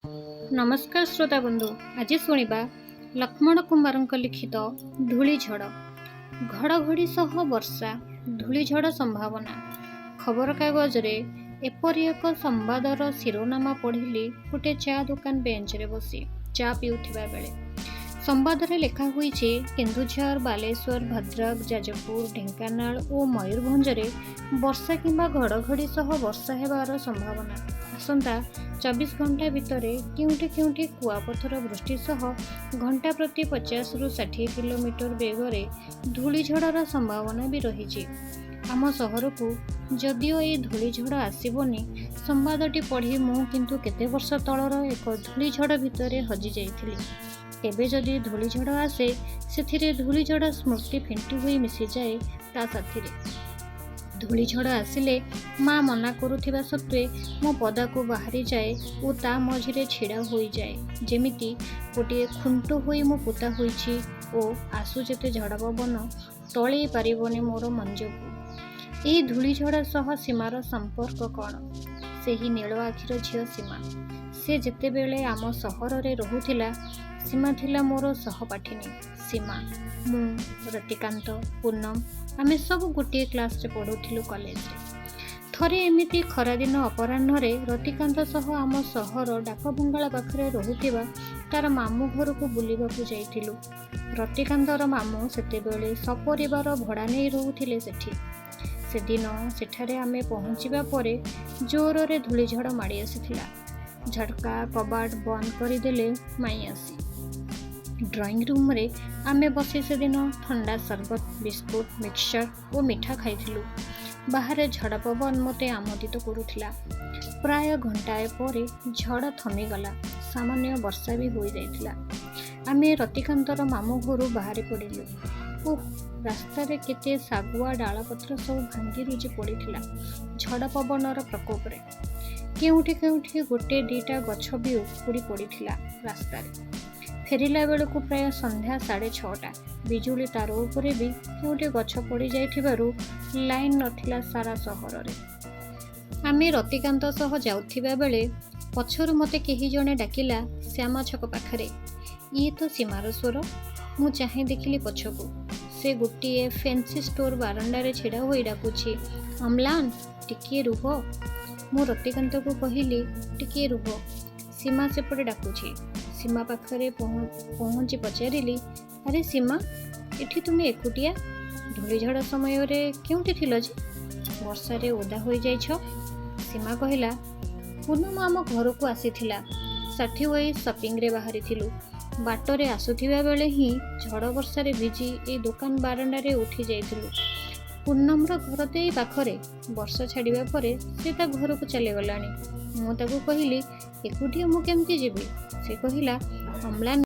नमस्कार श्रोता बंधु, आज शुणा लक्ष्मण कुमार लिखित धूलीझड़। घड़घड़ी सह वर्षा, धूलीझड़ संभावना। खबर कागज रे एपरी एक संवादर शिरोनामा पढ़िली गोटे चा दुकान बेंच रे बसी चा पिउथिबा बेले। संवाद रे लेखा होईचे केन्दुझर, बालेश्वर, भद्रक, जाजपुर, ढेंकानाल और मयूरभंज रे वर्षा किंबा घड़घड़ी सह वर्षा हेबार संभावना। आसंता 24 घंटा भितर केउंठी केउंठी कुआपथर वृष्टि सह घंटा प्रति 50 रु 60 किलोमीटर बेगरे धूलीझड़र संभावना भी रही। आम सहर को जदिओ ये धूलीझड़ आसबनी संवादटी पढ़ी मु किंतु केते वर्ष तलर एक धूलीझड़ भितर हजि जाइथिली। एबे जदि धूलीझड़ आसे सेथिरे धूलीझड़ स्मृति फेंटी हुई मिसी जाए ता साथिरे। धूलीझड़ आसिले माँ मना करुथिबा सत्वे मो पदा को बाहरी जाए और ता मझिरे छिड़ा होई जाए जेमिति गोटे खुंट होई मो पुता होईछि ओ आसु जेते झड़ पवन तळे पारिबनी मोर मंजको। एही धूलीझड़ सह सीमार संपर्क कौन? सेही नील आखिर झियो सीमा। से जेते बेले आम सहर रे रहुथिला सीमा थिला मोर सहपाठिनी सीमा। मु रतिकांत, पूनम आमे सब गोटे क्लास रे पढ़ुथिलु कॉलेज रे। थरे एमिति खरादिन अपराह्न रे रतिकांत सह आम सहर डाकबंगाला पाखरे रहुथिबा तार मामू घर को बुलिबाकू जाइथिलु। रतिकांतर मामू सेते बेले सपरिवार भड़ा नै रहुथिले सेठी। से दिन सेठारे आमे पहुँचिबा परे जोर रे धूलीझड़ माड़ी आसीथिला। झटका कबाट बंद करदेले माई आसी। ड्राइंग रूम रे आमे बसी से दिन ठंडा सरबत, बिस्कुट, मिक्सचर और मिठा खाइथिलु। बाहर झड़ पवन मते आमोदित करुथिला। प्राय घंटाए परे झड़ थमिगला। सामान्य वर्षा भी होई जाइथिला। आमे रतिकांतर मामू घरु बाहरी पड़िलु। ओह, रास्ता रे केते सागुआ डालपत्र सब भांगी रुजी पड़िथिला झड़ पवनर प्रकोप रे। केउठी केउठी गोटे दीटा गछ भी उखुड़ी पड़िथिला रास्ता रे। फेरिला बेलू प्राय संध्या 6:30। बिजुली तार उपरे भी केउठी गछ पड़ी जाइथिबारु लाइन नथिला सारा सहर रे। आमे रतिकांत सह जाउथिबा बेले पछरु मते केही जणे डाकिला श्यामा छक पाखरे। ये तो सीमार स्वर। मु चाहे देखिली पछकू। से गोटे फैंसी स्टोर बारंडा रे छिड़ा होई डाकुछि, अम्लान टिके रुह। मु रतिकांत को कहिली टिके रुह। सीमा सेपटे डाकुछि। सीमा पाखरे पहुँची पचारिली, अरे सीमा, एठी तुमे एकुटिया? धूलीझड़ समय रे केउठी थिल जे? वर्षा रे ओदा होई जाइछ? सीमा कहिला, पूनम आम घर को आसीथिला। साठी होई शॉपिंग रे बाहरी थिलु। बाटरे आसुथिबा बेले ही झड़ वर्षा रे भिजी ए दुकान बारंडा रे उठी जाइथिलु। पूनमर घर तो एई पाखरे। वर्षा छाड़िबा परे से ता घर को चले गलानी। मु ताकू कहिली, एकुटिया मु केमती जेबी? से कहिला, अम्लान